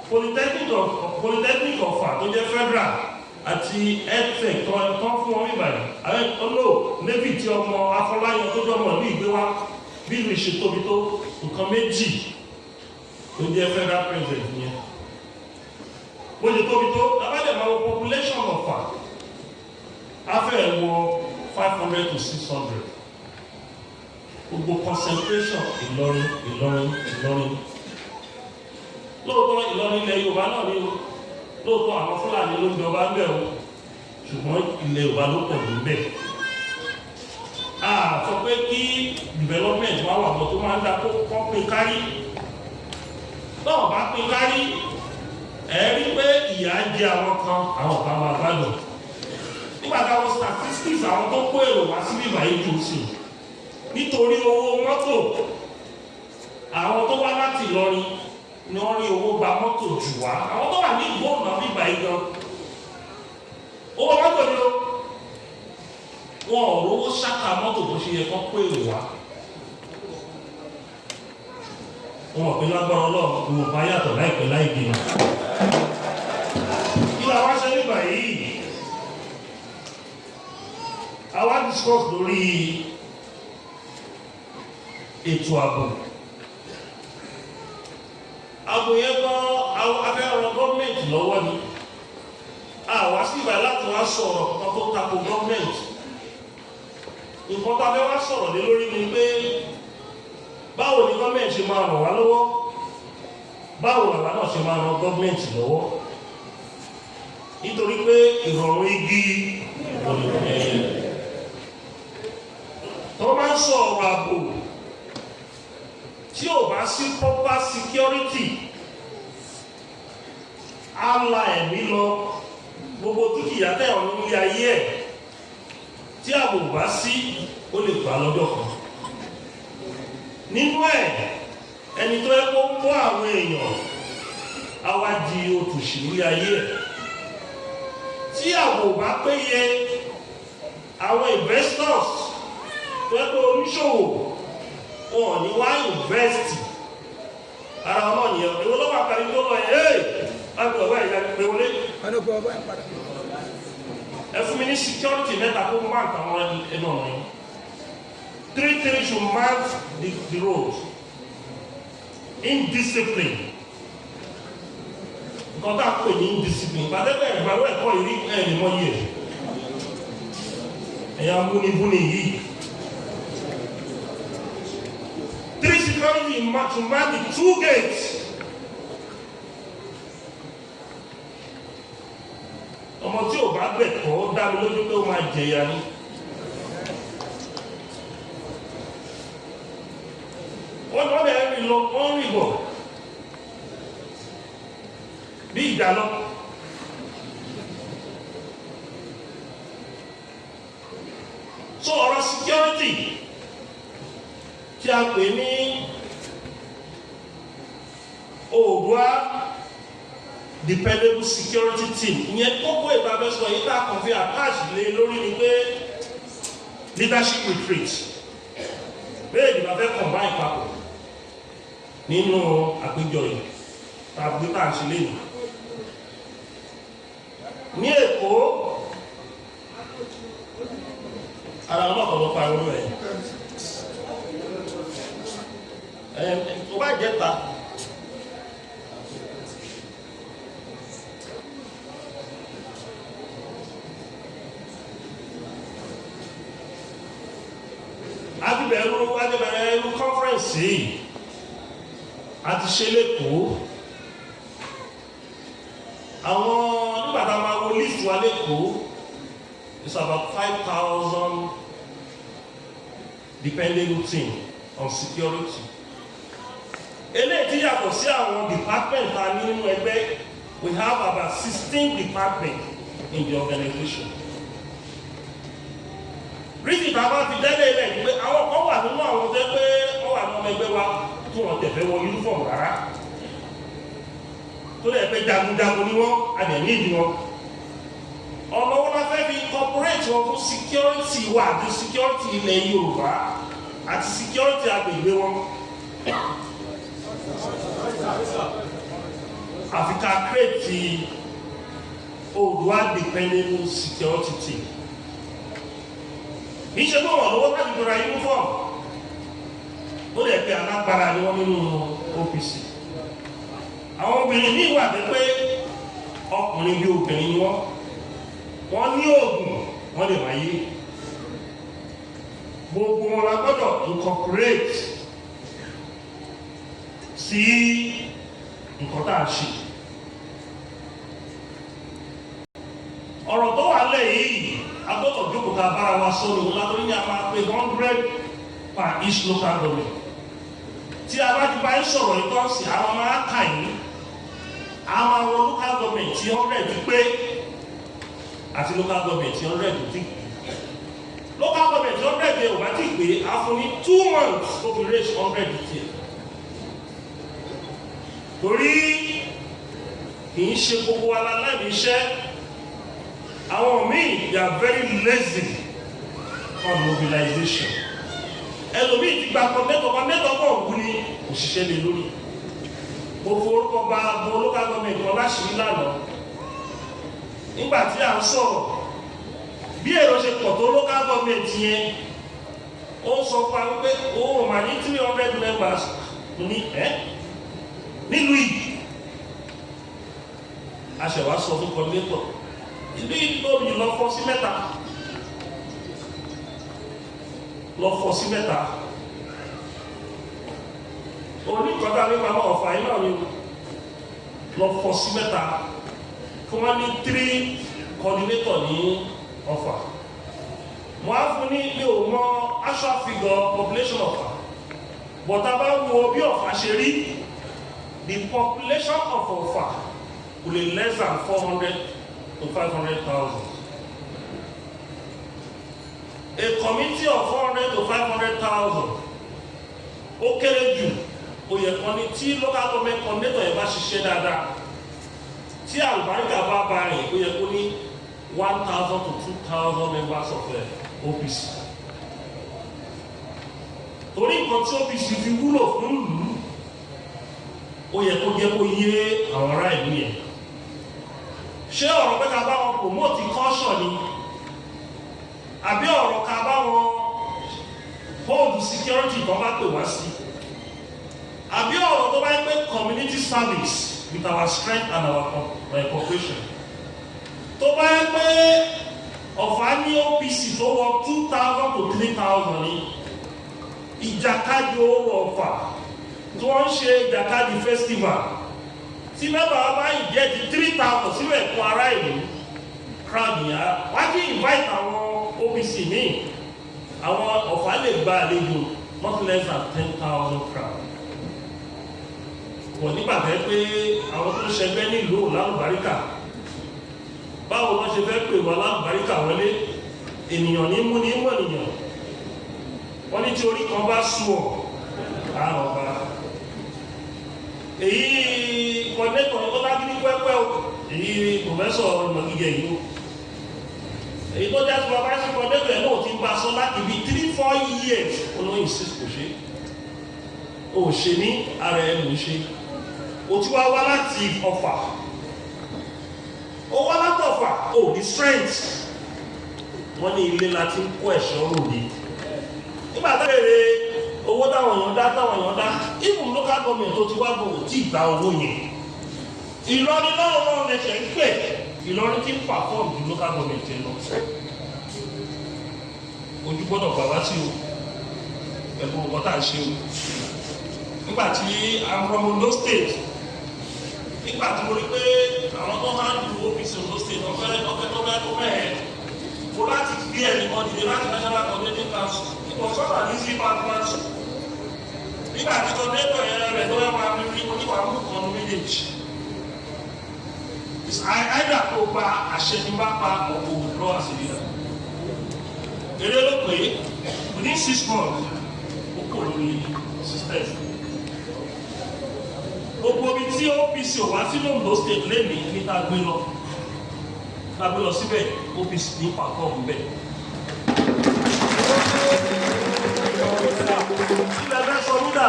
polytechnic ọ̀fà tó jẹ́ federal àti edtech tó fún wọn ìbàdàn àwọn ọlọ́ navy tí ọmọ afọláyàn tó jọmọ ní ìgbé wá bí ìlú ìṣe tóbi tó nǹkan méjì tó jẹ́ federal president yẹn bó ṣe tóbi tó abájẹ́ máa wọ population ọ̀fà afẹ́ wọ 500 to 600 gbogbo concentration Ìlọrin lóòótọ́ Ìlọrin ilẹ̀ Yorùbá náà ní lóòótọ́ àwọn Fúlàní ló ń jọba ń bẹ̀ o ṣùgbọ́n ilẹ̀ Yorùbá ló pọ̀ ní bẹ̀. a sọ pé kí development wá wà mọ́ tó máa ń dá kó pín kárí náà bá pín kárí rí pé ìyà ń jẹ àwọn kan máa gbádùn nígbà táwọn statistics àwọn tó kó èrò wá sí bíbá yìí jù sí nítorí owó mọ́tò àwọn tó wá láti Ìlọrin ni wọ́n rí owó gba mọ́tò jù wá àwọn tó wà ní ìgbóhùn náà bíbá yìí gan owó mọ́tò ni ó wọn ò rówó ṣáka mọ́tò bó ṣe yẹ kó kó èrò wá wọn ò pé lágbára Ọlọ́run ìwọ̀n bá yàtọ̀ láìpẹ́ láì dènà kí la wá ṣe nígbà yìí àwa discuss lórí ètò ààbò yẹn gan afẹ́ ọ̀rọ̀ gọ́ọ̀mẹ̀ntì lọ́wọ́ ni àwa sì bá láti wá sọ̀rọ̀ kan tó tako gọ́ọ̀mẹ̀ntì nǹkan tó afẹ́ wá sọ̀rọ̀ lé lórí ni pé báwo ni gọ́ọ̀mẹ̀ntì ṣe máa ràn wá lọ́wọ́ báwo làwa náà ṣe máa ràn gọ́ọ̀mẹ̀ntì lọ́wọ́ nítorí pé ìrọ̀rùn igi tó máa ń sọ ọ̀rọ̀ ààbò tí ò bá sí proper security á la ẹ̀mí lọ gbogbo dúkìá tẹ̀ ọ̀nà ilé ayé ẹ̀ tí ààbò bá sí ó lè gbà lọ́jọ́ kan nínú ẹ̀ ẹni tó yẹ kó ń bọ́ àwọn èèyàn á wá di òtòṣì ilé ayé ẹ̀ tí ààbò bá péye àwọn investors tó yẹ kó oníṣòwò wọn ni wá invest ara wọn náà nìyẹn èwo ló wà kárí tó lọ yẹn láti ọ̀wọ́ ẹ̀yà pé wọlé ẹ fún mi ní security mẹ́ta kó mark àwọn ẹnu ọ̀nà yìí 3 should mark the road indiscipline nǹkan tá a pè ní indiscipline pàtẹ́pẹ́ ìgbàlú ẹ̀kọ́ ìrí ẹ̀rìn mọ́ yìí ẹ̀yà múnibúni yìí 3 security to mark the 2 gates ọmọ tí ò bá gbẹ̀kọ́ dá mi lójú pé ó máa jẹ̀yà ni wọ́n bẹ̀rẹ̀ rìn lọ wọ́n rìn bọ̀ bí ìjà lọ so ọ̀rọ̀ security tí a pè ní Oòduà Dependable security team ìyẹn kókó ìbábẹ́sọ̀ yìí tá a kàn fi attach lé lórí ni pé leadership retreat bẹ́ẹ̀ ni bá fẹ́ combine papọ̀ nínú àpéjọ yìí tàbí tá à ń ṣe léyìn ní Èkó ara wọn ọ̀pọ̀lọpọ̀ àwọn rẹ̀ tó bá jẹ́ta adìbẹ̀rù conference yìí àti ṣe lẹ́kọ̀ọ́ àwọn nígbàtà máa wo list wa lẹ́kọ̀ọ́ it's about 5,000 dependable team on security eléyìí tí yàtọ̀ sí àwọn department ta ní nínú ẹgbẹ́ we have about 16 departments in the organization rídì bàbá fi dẹ́lẹ̀ ilẹ̀ pé àwọn kan wà nínú àwọn tẹ́ pé wọ́n wà nínú ẹgbẹ́ wa tí wọ́n tẹ̀fẹ́ wọ uniform rárá tó lẹ̀ pé jagunjagun ni wọ́n adẹ̀ ní ìdí wọn ọ̀nà wọn la fẹ́ fi incorporate wọn fún security wa àti security ilẹ̀ Yorùbá àti security agbègbè wọn Africa create Oòduà Dependable security team. Níṣẹ́ tó wọ̀ lọ́wọ́ láti gbọ́ra uniform. Ó lè pe alágbára ni wọ́n nínú OPC. Àwọn obìnrin ní ìwà pé ọkùnrin bí obìnrin ni wọ́n ní oògùn wọ́n lè wáyé. Gbogbo wọn la gbọ́dọ̀ incorporate sí nǹkan tá a ṣe. Ọ̀rọ̀ tó wà lẹ̀ yìí agbọ́dọ̀ jókòó ká bára wa sọ ní látọrí ní a máa pé 100 per each local government. Tí a bá ti bá ń sọ̀rọ̀ ìtọ́sí àwọn máa kà yín, àwọn local government tí 100 ti pé àti local government tí 100 ti pé. Local government tí 100 ti ò bá ti pé a fún ní 2 months tó fi raise 100 ti. Torí kì í ṣe gbogbo wa lálábì iṣẹ́. Àwọn míì they are very lazy on mobilization. Ẹlòmíì ti gba kọ́mẹ́tọ̀ pọ̀ ògùn ní òṣìṣẹ́ lé lórí. Mo forúkọ bá bo local government wọn láṣìírí lánàá. Nígbà tí à ń sọ̀rọ̀ bí èrò ṣe pọ̀ tó local government yẹn, ó sọ fún wa pé ó mà ní 300 members ní nílùú yìí. A ṣẹ̀ wá sọ fún kọ́mẹ́tọ̀. Ìlú ìlóbi lọ fọ́ sí mẹ́ta. Oníkọ̀ọ́dá nípa náà ọ̀fà yìí náà ni lọ fọ́ sí mẹ́ta. Fún wọn ní 3 coordinator ní Ọ̀fà. Wọ́n á fún ní ilé òmọ actual figure population Ọ̀fà. But a bá wo bí Ọ̀fà ṣe rí, the population of Ọ̀fà will be less than 400 to 500,000. A committee of 400 to 500,000. Ó kéré jù, ó yẹ kán ní tí local government coordinator yẹn bá ṣiṣẹ́ dáadáa. Tí àlùbáríkà bá bá rìn, ó yẹ kó ní 1,000 to 2,000 members of the OPC. Torí nǹkan tí OPC fi wúlò fún ìlú, ó yẹ kó jẹ́ kó yé àwọn ará ìlú yẹn. Ṣé ọ̀rọ̀ pé ká bá wọn promote caution ni? Àbí ọ̀rọ̀ ká bá wọn hold security kan bá pè wá sí? Àbí ọ̀rọ̀ tó bá ń pè community service with our strength and our cooperation? Tó bá ń pè Ọ̀fà ní OPC tó wọ 2,000 to 3,000 ní ìjàkadì owó Ọ̀fà tí wọ́n ń ṣe ìjàkadì festival. Tí mẹ́bàá bá yìí jẹ́ ti 3,000 sílẹ̀ fún ará ìlú crowd yà wá kí invite àwọn OPC míì, àwọn Ọ̀fà lè gba àlejò not less than 10,000 crowd. Wọ́n nígbà tẹ́ pé àwọn tó ń ṣẹgbẹ́ nílùú lálùbáríkà, báwo wọ́n ṣe fẹ́ pè wọ́n lálùbáríkà wọlé? Ènìyàn ní mú ní mọ̀ ènìyàn. Wọ́n ní tí orí kan bá sú ọ̀ àrùn ọ̀bá. Èyí kọ̀nẹ́tọ̀ ní kọ́lá gidi pẹ́pẹ́ o, èyí pòfẹ́sọ̀ ìmọ̀gígẹ̀ yìí o. Èyí tó jẹ́ tí wọ́n bá sí kọ̀nẹ́tọ̀ ẹ̀ náà ti ń bá sọ láti bí 3-4 years olóyìn sí kò ṣe. O ṣe ní ara ẹ̀ ló ṣe. O ti wá láti Ọ̀fà. O wá láti Ọ̀fà, o ní strength. Wọ́n ní ilé láti ń kó ẹ̀ṣọ́ ròde. Nígbà tó bèrè owó táwọn èèyàn dá, even local government tó ti wá bò tí ìgbà owó yẹn. Ìlọrin náà wọ́n lẹ́sẹ̀ ń pè, Ìlọrin ti ń perform ju local government yẹn lọ. Ojú gbọ́dọ̀ gbà wá sí o, pẹ̀lú ọkọ̀ tá à ń ṣe o. Nígbà tí I'm from Ondo State, nígbà tí mo rí pé àwọn tó máa ń du OPC Ondo State ọ̀fẹ́ mo láti gbé ẹnìkan dìde láti National Coordinating Council. Ìkọ̀sọ́nà ní sí partnership. Nígbà tí coordinator yẹn rẹ̀ tó yẹ máa ń rí oníwà mú kan méjèèjì. Àìdá tó gba àṣẹ ní bá pa ọkọ̀ òwúrọ̀ àṣírí. Eré ló pé within 6 months ó kò lórí system. Gbogbo ibi tí OPC ò wá sínú Ondo State lẹ́nìí ní ká gbé lọ. Ká gbé lọ síbẹ̀ OPC ní pàtó ọ̀hún bẹ́ẹ̀. Sílẹ̀ fẹ́ sọ nídà,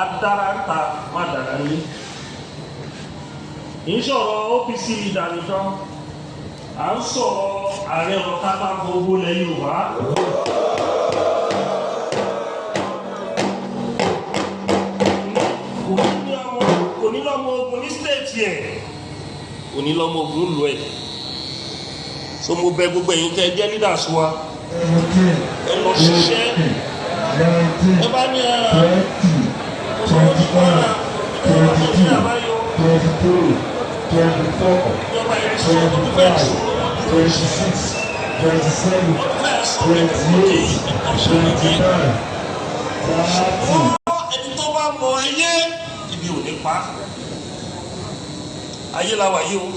adára ń ta má dára ní. kì í sọ̀rọ̀ OPC leader nìkan à ń sọ̀rọ̀ Ààrẹ Onakakanfo gbogbo ilẹ̀ Yorùbá. Kò ní lọ́mọ ogun ní stéètì ẹ̀, kò ní lọ́mọ ogun lù ẹ̀. So mo bẹ̀ gbogbo ẹ̀yin tẹ́ jẹ́ leaders wa, ẹ lọ ṣiṣẹ́, ẹ bá ní ọ̀sán ti Kwara, ẹ lọ sí ní àbáyọ, ìjọba ẹ̀ sọ ọdún fẹ́ sọ. 26, 27, 28, 29, 30. Ẹni tó bá mọ ayé ibi ò ní pa ayé la wà yìí o.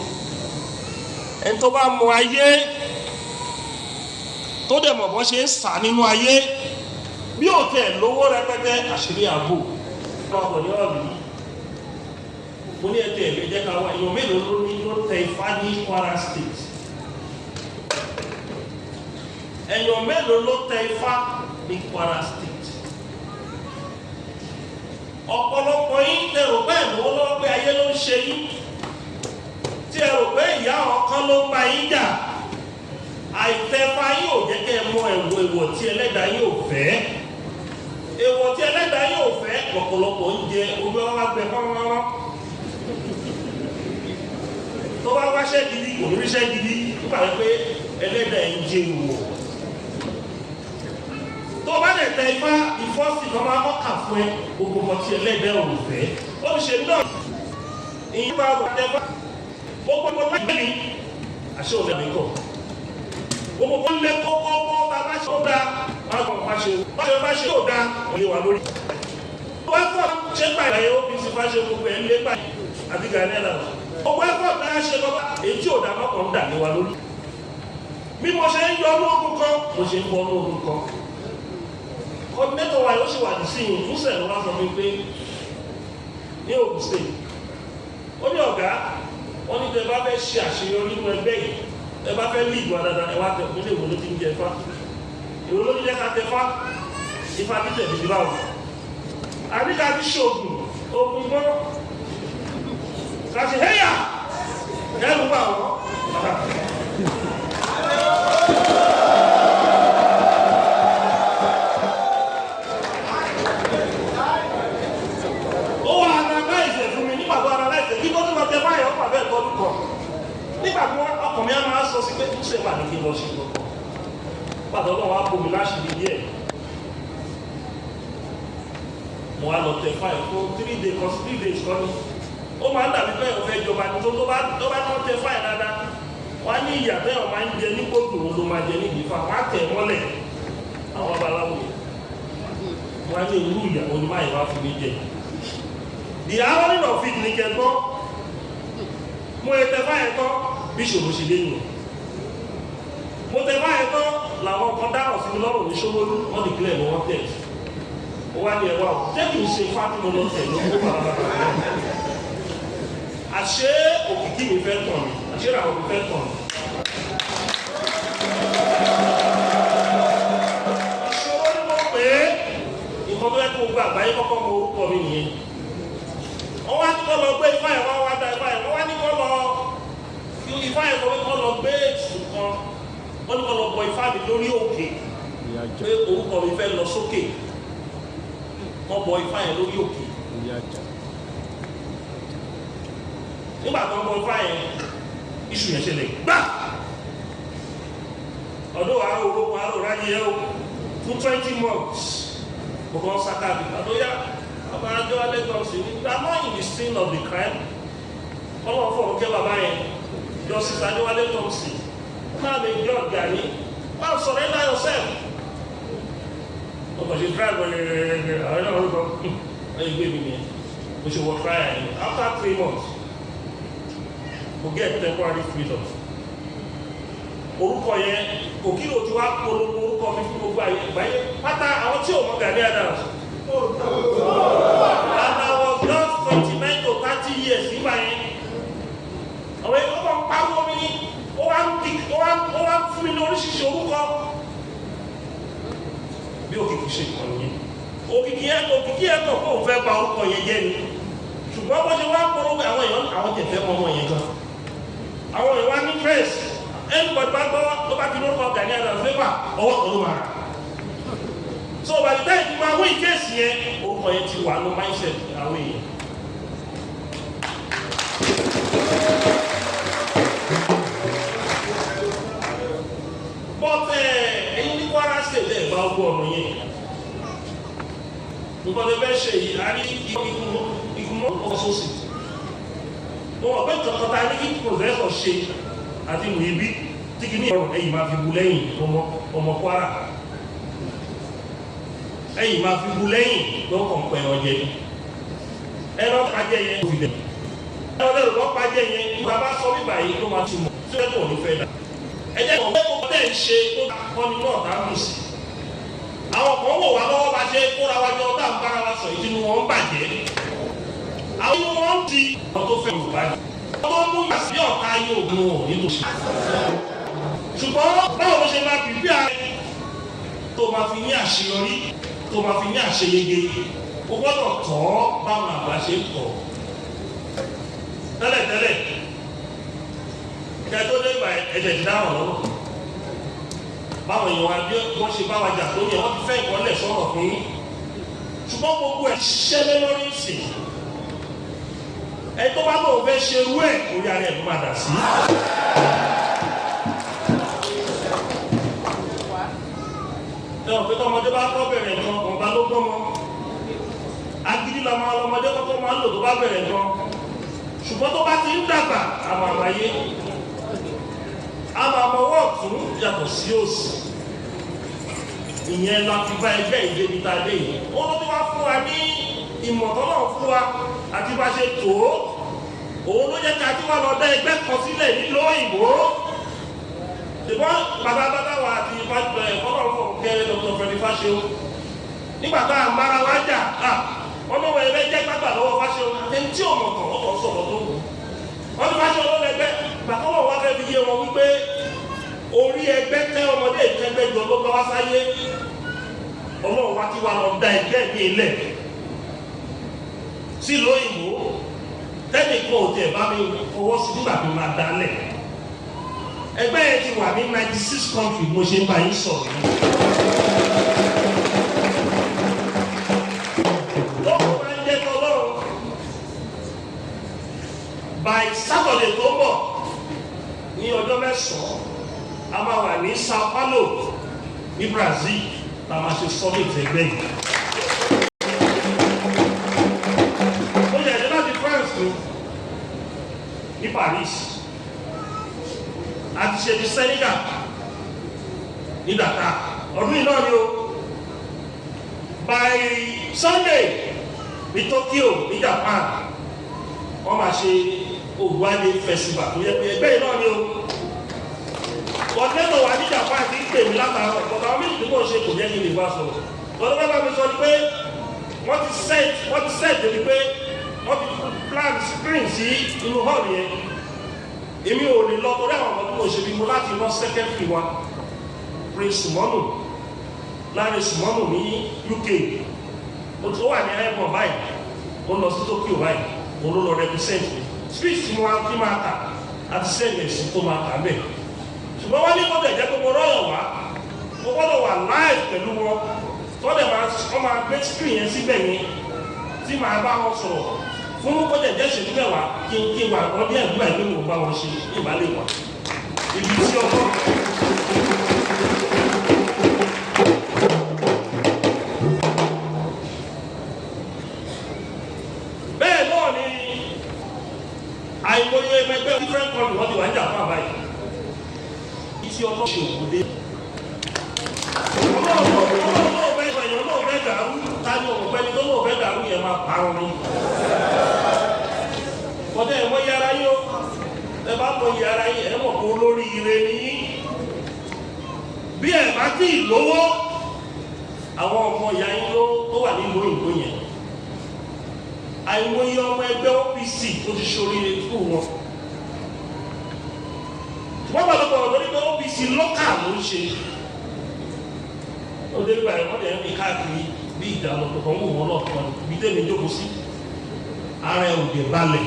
Ẹni tó bá mọ ayé tó dẹ̀ mọ̀ bọ́ ṣe ń sà nínú ayé bí ò tẹ̀ lówó rẹpẹtẹ àṣírí ààbò. Ọkọ̀ ní ọ̀bì mo ní ẹ̀tẹ̀ ẹ̀mí jẹ́ ká wá ìwọ̀n mélòó ló ní ló tẹ Ifá ní Kwara State. Ẹ̀yàn mélòó ló tẹ Ifá ní Kwara State. Ọ̀pọ̀lọpọ̀ yín lè rò pé ẹ̀mọ́ lọ́wọ́ pé ayé ló ń ṣe yín, tí ẹ rò pé ìyá ọ̀kan ló ń bá yín jà. Àìtẹ̀fá yín ò jẹ́ kẹ́ ẹ mọ èèwọ̀ tí ẹlẹ́dàá yín ò fẹ́. Èèwọ̀ tí ẹlẹ́dàá yín ò fẹ́ lọ́pọ̀lọpọ̀ ń jẹ ojú ọwọ́ gbẹ fọ́nrán. Tó bá wáṣẹ́ gidi kò ní ríṣẹ́ gidi nípa pé ẹlẹ́dàá ń jẹ ìwọ̀. Tó bá lè tẹ Ifá ìfọ́sí kan máa kọ́kà fún ẹ gbogbo kan tí ẹlẹ́dàá ò fẹ́. Ó ń ṣe náà ìyín bá wà tẹ́fá gbogbo kan láì ní àṣẹ òun ẹ̀mí kọ̀. Gbogbo kan lé kókó bá ṣe ó dáa máa kàn bá ṣe bá ṣe ó dáa ó lè wà lórí. Wọ́n fọ́ ṣé gbàgbé ayé OPC bá ṣe gbogbo ẹ̀ ń lé gbàgbé àti Gani ẹ̀dá. Gbogbo ẹ̀fọ́ náà ṣe lọ́wọ́ èyí tí ò dáa mọ́kàn ń dà ní wa lórí. Bí mo ṣe ń yọ ológun kan mo ṣe ń bọ ológun kan. Coordinator wa yóò ṣe wà ní síyìn fún sẹ̀rọ̀ wá sọ fún mi pé ní Ogun State ó ní ọ̀gá wọ́n ní tẹ bá fẹ́ ṣe àṣeyọrí nínú ẹgbẹ́ yìí ẹ bá fẹ́ lead wa dáadáa ẹ wá tẹ fún ilé ìwò ló ti ń jẹ Ifá ìwò ló ń jẹ ká tẹ fá Ifá títẹ̀ bíi báwo àbíká ti ṣoògùn ogun gbọ́ ká ṣe hẹ́yà ẹ̀rù bá wọ́n. Nígbà tí ọkàn mi á máa sọ sí pé ṣé wà ní kí lọ sí lọ́kọ̀ pàtó náà wá bomi láṣìírí díẹ̀ mo wá lọ tẹ fáì fún 3 days kan ní ó máa ń dàbí pé ọ̀fẹ́ ìjọba ní tó bá tán tẹ fáì dáadáa wọ́n á ní ìyà tẹ́yàn máa ń jẹ ní kóòtù ló máa jẹ níbi Ifá wọ́n á tẹ̀ mọ́lẹ̀ àwọn babaláwo wọ́n á ní irú ìyàwó ni máa yẹ wá fún mi jẹ the irony of it ní kẹtọ́ mo tẹ fáì tán bí ṣòro ṣe lé yìí mo tẹ báyìí tán làwọn kan dáhùn sí mi lọ́rùn ní Ṣómólú wọ́n di kílẹ̀ ní wọ́n tẹ̀ ó wá ní ẹwà ò jẹ́ kí n ṣe fátìmọ̀ lọ tẹ̀ ló kó bàbá bàbá àṣé òkìkí mi fẹ́ tàn mí àṣé ìràwọ̀ mi fẹ́ tàn mí. ìṣòro ni mo pè é nǹkan tó yẹ kó gba àgbáyé kọ́kọ́ mọ orúkọ mi nìyẹn wọ́n wá ní kọ́ lọ gbé Ifá yẹn wá dá Ifá yẹn wọ́n wá ní kọ́ lọ Ifá yẹn kọ́ lọ gbé ètùtù kan wọ́n ní kọ́ lọ bọ Ifá mi lórí òkè pé orúkọ mi fẹ́ lọ sókè wọ́n bọ Ifá yẹn lórí òkè nígbà tó ń bọ Ifá yẹn iṣu yẹn ṣẹlẹ̀ gbá ọdún àárò ológun àárò ráyé ẹ o fún 20 months gbogbo wọn sáká bí àdóyá abájọ alẹ́gbọ̀nsì ní gbàmọ́ in the scene of the crime ọlọ́run fọ̀rọ̀ kẹ́ bàbá yẹn Justice Adéwálé Thompson náà lè jọ Gani well surrender yourself ọkọ̀ ṣe drive àwọn náà orúkọ ẹ̀yìn gbé mi nìyẹn mo ṣe wọ trial yẹn after 3 months mo get temporary freedom orúkọ yẹn òkìlò tí wàá polówó orúkọ mi fún gbogbo àgbáyé pátá àwọn tí ò mọ Gani Adams and I was just 29 to 30 years nígbà yẹn àwọn ẹgbẹ́ wọn pariwo mi ní ó wá fún mi ní oríṣiríṣi orúkọ bí òkìkí ṣe kàn yẹn òkìkí ẹ̀ kàn fún òun fẹ́ bà orúkọ yẹn jẹ́ ni ṣùgbọ́n bó ṣe wá polówó àwọn èèyàn àwọn tẹ̀fẹ́ ọmọ yẹn gan àwọn èèyàn wá ní fẹ́ẹ̀sì ẹnì kan bá gbọ́ tó bá ti lórúkọ Gani Adams lébà ọwọ́ kan ló máa rà so by the time tí máa wí kéèsì yẹn orúkọ yẹn ti wà ní mindset àwọn èèyàn. but ẹ̀yin ní Kwara State ẹ̀ bá gbọ́ ọ̀nà yẹn nǹkan tó fẹ́ ṣe yìí a ní ìgbìmọ̀ ọ̀sọ̀ọ̀sì mo mọ̀ pé tọkọta ní kí professor ṣe àti ìwé tí kì ní ọ̀rọ̀ ẹ̀yìn máa fi bu lẹ́yìn ọmọ Kwara ẹ̀yìn máa fi bu lẹ́yìn lọ́kàn pẹ̀ ọ̀jẹ̀ ẹ̀rọ pàjẹ́ yẹn kò fi dẹ̀ ẹ̀rọ lẹ́rọ pàjẹ́ yẹn nígbà bá sọ bíbà yìí tó máa ti mọ̀ tí ó tó ní fẹ́ dà ẹ̀jẹ̀ kò fẹ́ kó tẹ̀ ń ṣe tó kọ́ni náà tá a mú sí àwọn kan wò wá lọ́wọ́ bá ṣe kóra wá jọ tá à ń bára wa sọ ìdí ni wọ́n ń bàjẹ́ àwọn inú wọn ti àwọn tó fẹ́ Yorùbá ni wọ́n tó mú yà sí ọ̀tá yóò gun wọn nínú ṣe ṣùgbọ́n báwo ló ṣe máa bìbí ààrẹ tó máa fi ní àṣeyọrí tó máa fi ní àṣeyege o gbọ́dọ̀ tọ́ báwọn àgbà ṣe ń tọ́ tẹ́lẹ̀tẹ́lẹ̀ kẹ́ẹ́ tó dé ìgbà ẹ̀jẹ̀ ti dáhùn lọ́wọ́ báwọn èèyàn wa bí wọ́n ṣe bá wa jà tó yẹ wọ́n ti fẹ́ ìkọ́lẹ̀ sọ̀rọ̀ fún yín ṣùgbọ́n gbogbo ẹ̀ ṣẹlẹ̀ lórí ìsìn ẹ tó bá lóun fẹ́ ṣe irú ẹ̀ orí ara ẹ̀ ló máa dà sí. ẹ ò pé tọmọdé bá kọ́ bẹ̀rẹ̀ nǹkan ọ̀gá ló gbọ́ mọ́ agídí làwọn ọmọdé kọ́kọ́ máa ń lò tó bá bẹ̀rẹ̀ nǹkan ṣùgbọ́n tó bá ti ń dàgbà àwọn àgbáyé àwọn àmọ́wọ́ ọ̀tún yàtọ̀ sí òsì ìyẹn la fi bá ẹgbẹ́ ìdèbí ta dé yìí ó ló ti wá fún wa ní ìmọ̀tọ́nà fún wa àti bá ṣe tó òun ló jẹ́ ká tí wọ́n lọ dá ẹgbẹ́ kan sílẹ̀ nílùú òyìnbó ṣùgbọ́n bàbá wa àti ìfọ́nàfọ́ kẹrẹ Dr. Fẹ́mi Fáṣeun nígbà tá à ń bára wa jà wọ́n lọ́wọ́ ẹgbẹ́ jẹ́ gbàgbà lọ́wọ́ Fáṣeun àtẹni tí ò mọ̀ kàn ó kàn sọ̀rọ̀ tó wọ́n ti Fáṣeun lọ́wọ́ ẹgbẹ́ gbàtọ́wọ́ wa fẹ́ fi yé wọn wípé orí ẹgbẹ́ tẹ́ ọmọdé ìtẹ́gbẹ́jọ ló bá wá sáyé ọlọ́run wá tí wà lọ da ẹgbẹ́ ní ilẹ̀ sí lóyìnbó tẹ́nìkan ò tẹ̀ bá mi fọwọ́ sí nígbà tó máa dálẹ̀ ẹgbẹ́ yẹn ti wà ní 96 country mo ṣe ń bá yín sọ̀rọ̀ yìí. lọ́kọ̀ máa ń jẹ́ tọ́lọ́run by Saturday tó ń bọ̀ ní ọjọ́ mẹ́sàn-án a máa wà ní Sao Paulo ní Brazil la máa ṣe summit ẹgbẹ́ yìí. ó yẹ ẹ̀jẹ̀ láti France ní Paris àti ṣe ti Senegal ní Dakar ọdún yìí náà ni o by Sunday ní Tokyo ní Japan wọ́n máa ṣe Ògùnwádé festival tó yẹ pé ẹgbẹ́ yìí náà ni o ọ̀dẹ́tọ̀ wà ní Japan ti ń pè mí látàárọ̀ ọ̀pọ̀ta àwọn méjì tó kò ṣe kò jẹ́ kí lè wá sọ̀rọ̀ lọ́dọ́ bá mi sọ pé wọ́n ti set débi pé wọ́n ti plan screen sí inú hall yẹn èmi ò lè lọ torí àwọn ọmọ tó kò ṣe bí mo láti lọ secretary wa Prince Sumonu láàrin Sumonu ní UK ó tó wà ní airport báyìí ó lọ sí Tokyo báyìí ó ló lọ represent speech tí mo máa kà àti sẹ́yìn tó máa kà bẹ́ẹ̀ ṣùgbọ́n wọ́n ní kọ́tẹ̀ jẹ́ pé mo rọ́yọ̀ wá mo gbọ́dọ̀ wà live pẹ̀lú wọn tọ́dẹ̀ wọ́n máa gbé screen yẹn síbẹ̀ yẹn tí màá bá wọn sọ̀rọ̀ fún kọ́tẹ̀ jẹ́ ṣèlú mẹ́wàá kí n wà wọ́n bí ẹ̀dúrà ìgbé mo bá wọn ṣe ìbálẹ̀ wà ibi tí ọkọ̀. bẹ́ẹ̀ náà ni àìmọye ẹgbẹ́ different country wọ́n ti wà ní Japan àbáyé tí ọlọ́ṣẹ́ òkúdé ọlọ́ọ̀fẹ́ dàrú tàbí ọ̀pẹ́ni tó lọ́ọ̀fẹ́ dàrú yẹ máa parun ní ọdẹ́ ẹ̀mọ́ yára yóò ẹbá mọ́ yára yìí ẹ̀mọ̀ kó lórí ire ní bí ẹ̀ bá tí ìlówó àwọn ọmọ ìyá yín tó wà nílùú òyìnbó yẹn àìmọye ọmọ ẹgbẹ́ OPC tó ti ṣoríire tó wọn wọ́n bá lọ́pọ̀ ọ̀dọ́ nípa OPC lọ́kà ló ń ṣe ó dé nígbà ẹ̀wọ́n dẹ̀ ń fi káàkiri bí ìdánù tó kàn ń wò wọ́n lọ́ọ̀kan bí tẹ́mi jókòó sí ara ẹ̀ ò dé balẹ̀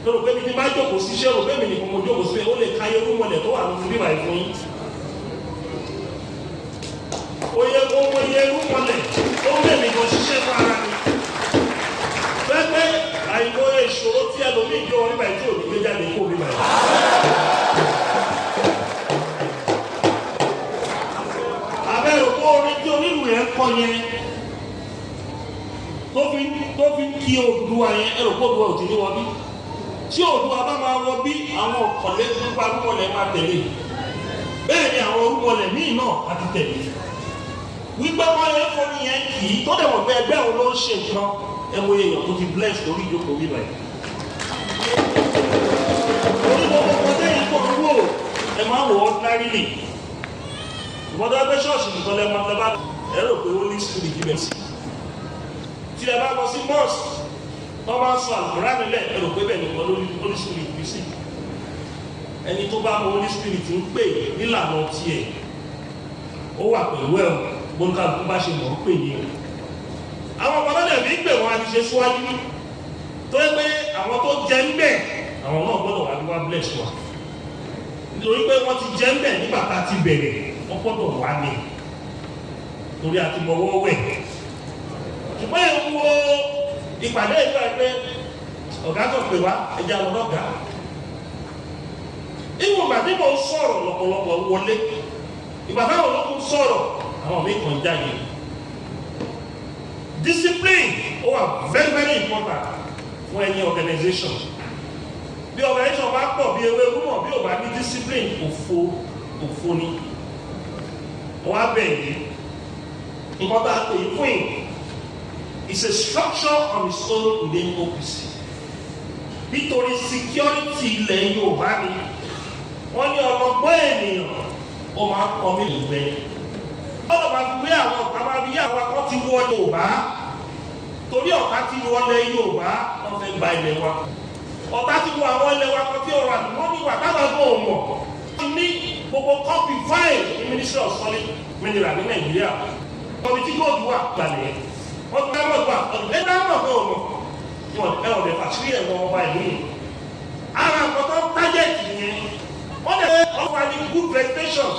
lórí pé bí bá jókòó sí iṣẹ́ rò pé mi nìkan mo jókòó sí pé ó lè ka irú mọ̀lẹ̀ tó wà nínú bíbá ìfún yín oye owó iye irú mọ̀lẹ̀ ó ń bẹ̀mí gan ṣiṣẹ́ fún ara mi pẹ́pẹ́ àìmọye ìṣòro tí ẹlòmíì gbé wọn nígbà tí ò ní gbé jáde kó bíbá yìí. abẹ́rù kó orin tí onílù yẹn kọ yẹn tó fi kí Oòduà yẹn ẹrù kó Oòduà ò ti ní wọ́n bí tí Oòduà bá máa wọ bí àwọn ọ̀kọ̀lẹ́ nípa rúmọlẹ̀ máa tẹ̀lé bẹ́ẹ̀ ni àwọn rúmọlẹ̀ míì náà á ti tẹ̀lé wípé wọ́n yẹ fún mi yẹn kì í tó dẹ̀ wọ̀ pé ẹgbẹ́ òun ló ń ṣe nǹkan ẹ̀wọ̀ èèyàn tó ti bless lórí ìjókòó bí báyìí. orí gbogbo ọmọdé yìí kò ń wò ẹ máa wò ordinarily ìbọ̀dọ̀ ẹgbẹ́ ṣọ́ọ̀ṣì nìkan lẹ́ máa lọ́ba ẹ rò pé Holy Spirit ibẹ̀ sí. tí ẹ bá lọ sí mosque tó bá sọ àlùkòrá nílẹ̀ ẹ rò pé bẹ́ẹ̀ nìkan Holy Spirit bí sí. ẹni tó bá mọ Holy Spirit ń pè nílànà tiẹ̀ ó wà pẹ̀lú ẹ̀ gbọ́nká tó bá ṣe mọ̀ ń pè ní ẹ̀. àwọn ọmọ náà fi ń pè wọn àti ṣe síwájú tó yẹ pé àwọn tó jẹ ń bẹ̀ àwọn náà gbọ́dọ̀ wá wá bless wa nítorí pé wọ́n ti jẹ ń bẹ̀ nígbà tá a ti bẹ̀rẹ̀ wọ́n gbọ́dọ̀ wá ní torí àti mọ̀wọ́ wẹ̀. ṣùgbọ́n ẹ̀ ń wo ìpàdé ìgbà pé ọ̀gá tó pè wá ẹja lọ lọ́gàá. ìwọ̀n ìgbà tí mo sọ̀rọ̀ lọ́pọ̀lọpọ̀ wọlé ìgbà táwọn olókùn sọ̀rọ̀ àwọn mi kàn jáde. Discipline ó wà very very important fún any organization. bí organization bá pọ̀ bí ewé rúmọ̀ bí ò bá ní discipline òfo ni. wọ́n á bẹ̀ yìí nǹkan tá a pè é fún yìí is a structure on its own within OPC. nítorí security ilẹ̀ Yorùbá ni wọ́n ní ọlọ́gbọ́n ènìyàn ó máa ń kọ́ mí ìgbẹ́. ọ̀dọ̀ máa fi wé àwọn ọ̀tá máa fi yá àwọn akọ́ ti wọ Yorùbá torí ọ̀tá ti wọlé Yorùbá wọ́n fẹ́ gba ilẹ̀ wa. ọ̀tá ti wọ àwọn ilẹ̀ wa kan tí ọ̀rọ̀ àdúgbò ní wà táwọn ọgbọ́n ò mọ̀. wọ́n ní gbogbo copy file ní Ministry of Solid Mineral ní Nàìjíríà. kọ̀mìtì góòdù wà gbalẹ̀ wọ́n ti dáwọ́ ìgbà ọ̀dùnlé dáwọ́ ọ̀gbọ́n ò mọ̀. wọn ọ̀dẹ̀ fàṣírí ẹ̀wọ̀n ọba ìlú yìí. ara àkọ́tọ́ tájẹ̀tì yẹn wọ́n dẹ̀ ọ̀fà ní good vegetation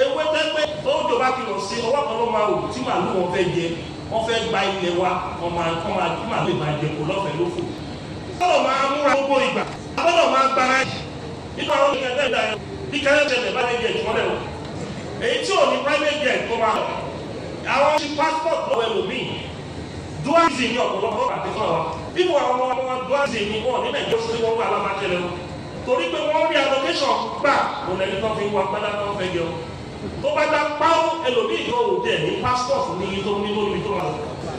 ewé tẹ́gbẹ́ tó jò bá ti lọ sí ọwọ́ kan ló máa wò tí màálù wọn fẹ́ jẹ wọ́n fẹ́ gba ilẹ̀ wa wọ́n máa kí màálù ìbá jẹ kó lọ́fẹ̀ẹ́ lófò. gbọ́dọ̀ máa múra gbogbo ìgbà gbọ́dọ̀ máa gbára yìí nínú àwọn ìkẹtẹ́ ìdá yẹn bí kẹ́lẹ́ tẹ̀lé bá lè jẹ ìtúmọ̀lẹ̀ wọn. èyí tí ò ní private jet tó máa lọ àwọn ti passport lọ́wọ́ ẹlòmíì dualism ní ọ̀pọ̀lọpọ̀ àti fún wa bíbu àwọn ọmọ dualism ní wọn ní Nàìjíríà sí wọn wà alábàjẹ́ lẹ́wọ̀n torí pé wọ́n rí allocation gbà òun ẹni tó fi wá pẹ́lá tó fẹ́ jẹun tó bá dá páwó ẹlòmíì tó wò dé ní passport ní tó ní lórí tó wà lọ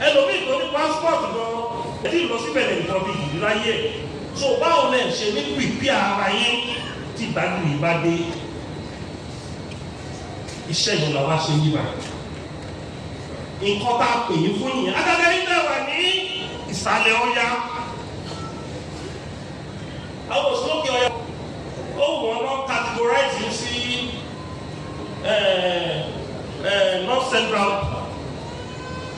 ẹlòmíì tó ní passport gan ẹtí lọ síbẹ̀ lè nǹkan bí ìlú láyé ẹ̀ so báwo lẹ̀ ṣe ní pìpì ara yín tí ìbádùn yìí bá dé iṣẹ́ ìlú làwa ṣe yí báyìí nǹkan tá a pè yín fún yìnyín adájọ́ yín náà wà ní ìsàlẹ̀ Ọya àwọn òsínlókè Ọya ó wọ́n lọ categorize yìí sí North Central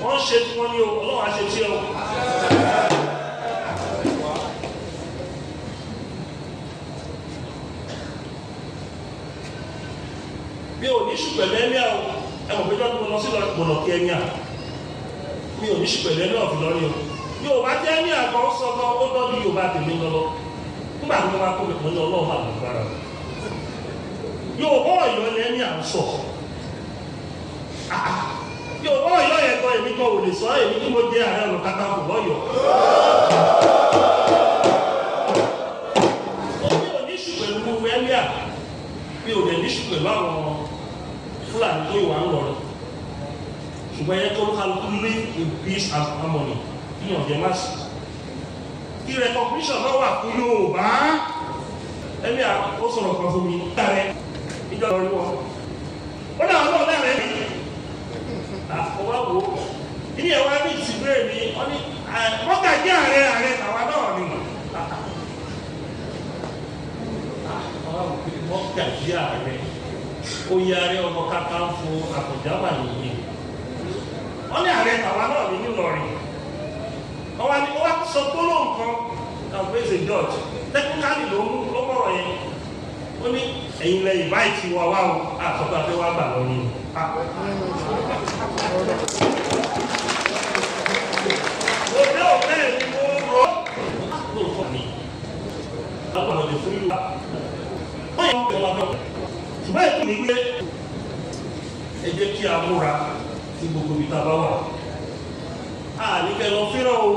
wọ́n ṣe tí wọ́n ní o Ọlọ́run á ṣe tí o. mi ò ní ṣùgbọ́n ẹ̀mí àwọn ẹ̀wọ̀n péjọ́ tó lọ sí lọ́nà kí ẹ̀mí à mi ò ní ṣùgbọ́n ẹ̀mí ọ̀fìn lọ́rí o Yorùbá jẹ́ ẹ̀mí àgbọn sọ́kọ́ ó dọ́dún Yorùbá tèmi lọ́lọ́ nígbà tí wọ́n bá kó mi pọ̀ ní Ọlọ́run àgbàgbára Yorùbá Ọ̀yọ́ ni ẹ̀mí à ń sọ Yorùbá Ọ̀yọ́ yẹn gan èmi gan ò lè sọ èmi tí mo jẹ́ Ààrẹ Ọ̀nàkakanfò lọ́yọ̀ọ́ mi ò ní ṣùgbọ́n ẹ̀mí à mi ò lè ní ṣùgbọ́n àwọn Fúlàní tó ìwà ń lọrọ ṣùgbọ́n ẹ̀yẹ tó kálukú live in peace and harmony ní ọ̀jẹ̀ má sí kí recognition náà wà fún Yorùbá ẹ̀mí ó sọ̀rọ̀ kan fún mi Ààrẹ ìjọba orí wọn ó dà wọn náà rẹ̀ mí àfọwọ́ wo ilé ẹ̀wá ní ìsìnkú mi wọ́n ní mọ́gàjí Ààrẹ tàwa náà ni mọ́gàjí Ààrẹ oyè Ààrẹ Ọ̀nàkakanfò Àfọ̀njá wà nìyí wọ́n ní Ààrẹ tàwa náà ní Ìlọrin ọwọ́ ni ó wá sọ gbólóhùn kan and praise the judge technically ló mọ̀rọ̀ yẹn ó ní ẹ̀yin lẹ invite wa wá o àtọ́gbà fẹ́ wá gbà lọ ní òde òfẹ́ ni mo rọ lóòótọ́ ni lápapọ̀ lè fún ìlú wọ́n yẹ kí wọ́n fẹ́ ṣùgbọ́n ètò mi gbé ẹ jẹ́ kí a múra tí gbogbo ibi tá a bá wà àníkẹ́ lọ fíràn o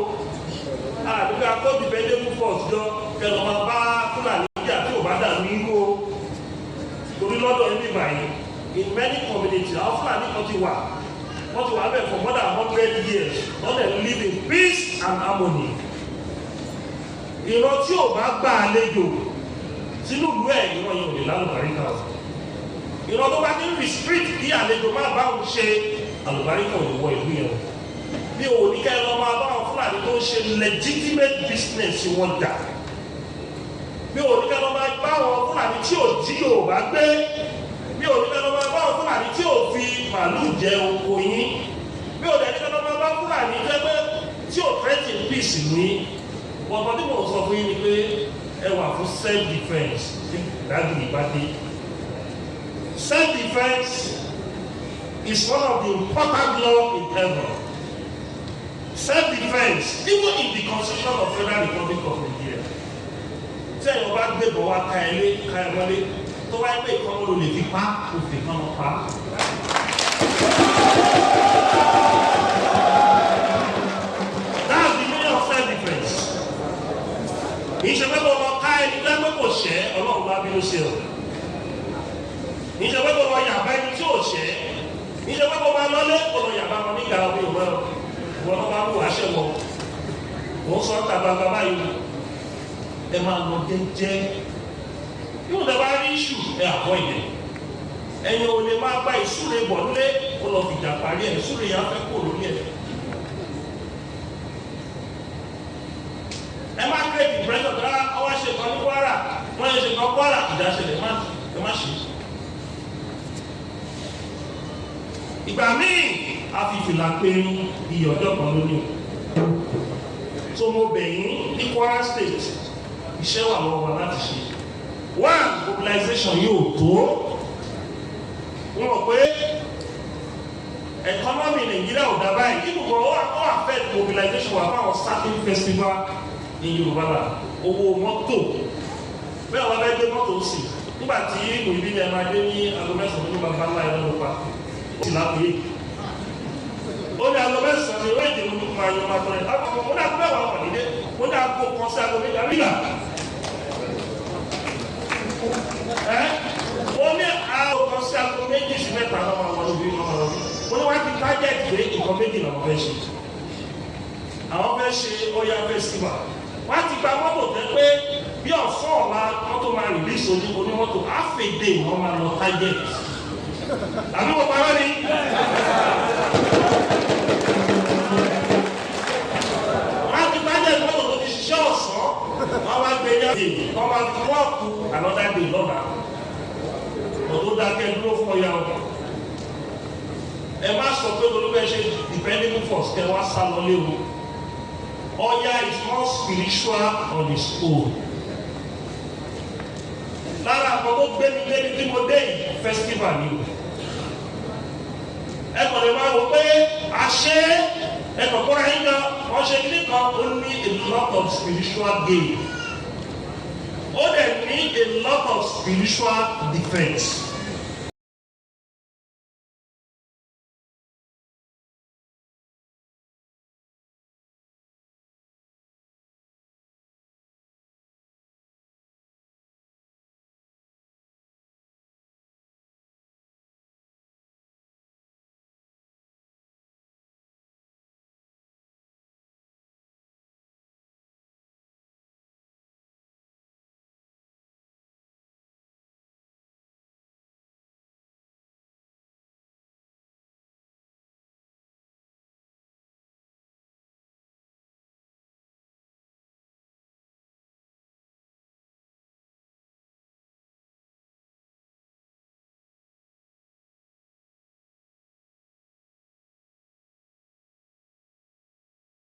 àdúgbò akọ́ Dependable force jọ kẹlọ máa bá Fúlàní jà tí ò bá dà ní irú o torí lọ́dọ̀ ní ìbàyí in many communities àwọn Fúlàní kan ti wà wọ́n ti wà bẹ́ẹ̀ for more than 100 years wọ́n dẹ̀ live in peace and harmony. ìran tí ò bá gbà àlejò sínú ìlú ẹ̀ ìran yìí ò lè lálùbáríkà o ìran tó bá ní restrict kí àlejò má bá òun ṣe àlùbáríkà ò lè wọ ìlú yẹn o bí o ní kẹ́ lọ máa bá àwọn Fúlàní tó ń ṣe legitimate business wọn jà bí o ní kẹ́ lọ máa bá àwọn Fúlàní tí ò jí Yorùbá gbé bí o ní kẹ́ lọ máa bá àwọn Fúlàní tí ò fi màálù jẹ oko yín bí o ní kẹ́ lọ máa bá Fúlàní jẹ́gbẹ́ tí ò threaten peace ní ọ̀pọ̀ tí mo sọ fún yín ni pé ẹ wà fún self defence ìdájọ́ ìbádé self defence is one of the important laws in heaven. Self-defense, even in the Constitution of Federal Republic of Nigeria. Tí ẹ̀yọ́ bá gbé bọ̀ wá ka ẹlé ka ẹ̀mọ́lé tó wáyé pé ìkànnì ló lè fi pa òfin kan lọ pa. That's the meaning of self-defense. Ìṣèpẹ́ bọ̀ lọ ká ẹni lẹ́gbẹ́ kò ṣẹ́ Ọlọ́run bá bínú sí ọ. Ìṣèpẹ́ bọ̀ lọ yàgbá ẹni tí ò ṣẹ́. Ìṣèpẹ́ bọ̀ máa lọ́lé kò lọ yàgbá wọn nígbà ọdún ìwé ọ. Wọ́n bá wù àṣẹ wọ̀ wọ́n sọ ta bàbá báyìí ẹ máa lọ jẹ́jẹ́ yóò dẹ̀ bá rí iṣu ẹ àbọ̀ ìdẹ̀ ẹ̀yin ò lè máa gba ìsúre bọ̀ nílé kó lọ fìjà parí ẹ̀ ìsúre yẹn á fẹ́ kó lórí ẹ̀ ẹ má gbé ìpẹ́sọ̀ tó wá ṣe kan ní Kwara wọ́n yẹ ṣe kan Kwara ìdáṣẹlẹ̀ ẹ má ṣe ìgbà míì a fi fìlà pé iye ọjọ́ kan lónìí so mo bẹ̀yìn ní Kwara State iṣẹ́ wà lọ́wọ́ láti ṣe one mobilization yóò tó wọ́n mọ̀ pé economy Nàìjíríà ò dábàá yìí ibùkún ó affect mobilization wà fáwọn starting festival ní Yorùbá là owó mọ́tò bẹ́ẹ̀ wọ́n bẹ́ẹ̀ gbé mọ́tò sí nígbà tí ìlú ìbí ni ẹ máa dé ní aago mẹ́sàn-án nínú bàbá ńlá ẹ̀ lọ́dún pa ó sì lápẹ́ ó ní aago mẹ́sàn-án ní ìwé ìdè olú máa yọ máa tọrẹ àkọ́kọ́ ó ní aago mẹ́wàá wà nílé ó ní aago kan sí aago méjì àríyá ó ní aago kan sí aago méjì sí mẹ́ta lọ́wọ́ àwọn olóbi ọmọ rẹ̀ ó ní wá ti tájẹ̀tì pé nǹkan méjì làwọn fẹ́ ṣe àwọn fẹ́ ṣe Ọya festival wá ti gba mọ́tò tẹ́ pé bí ọ̀sán ọ̀la mọ́tò máa rìlíìsì onímọ́tò áfèdè wọn máa lọ tájẹ̀tì àbí mo parọ́ ni. wọ́n ti tájẹ̀tì mọ́tò tó ti ṣiṣẹ́ ọ̀sán wọ́n wá gbé jáde wọ́n wá fi wọ́ọ̀kù another day lọ́la ọ̀dọ́ dákẹ́ dúró fún Ọya ọ̀dọ́ ẹ má sọ pé olùkọ́ ẹ ṣe Dependable force kẹ wá sá lọ léwu Ọya is more spiritual on his own lára àwọn tó gbé mi débi tí mo dé yìí festival ni o ẹ kàn lè máa wò pé àṣẹ ẹ kàn kóra yín lọ wọ́n ṣe kíní kan ó ní a lot of spiritual gain ó dẹ̀ ní a lot of spiritual defence.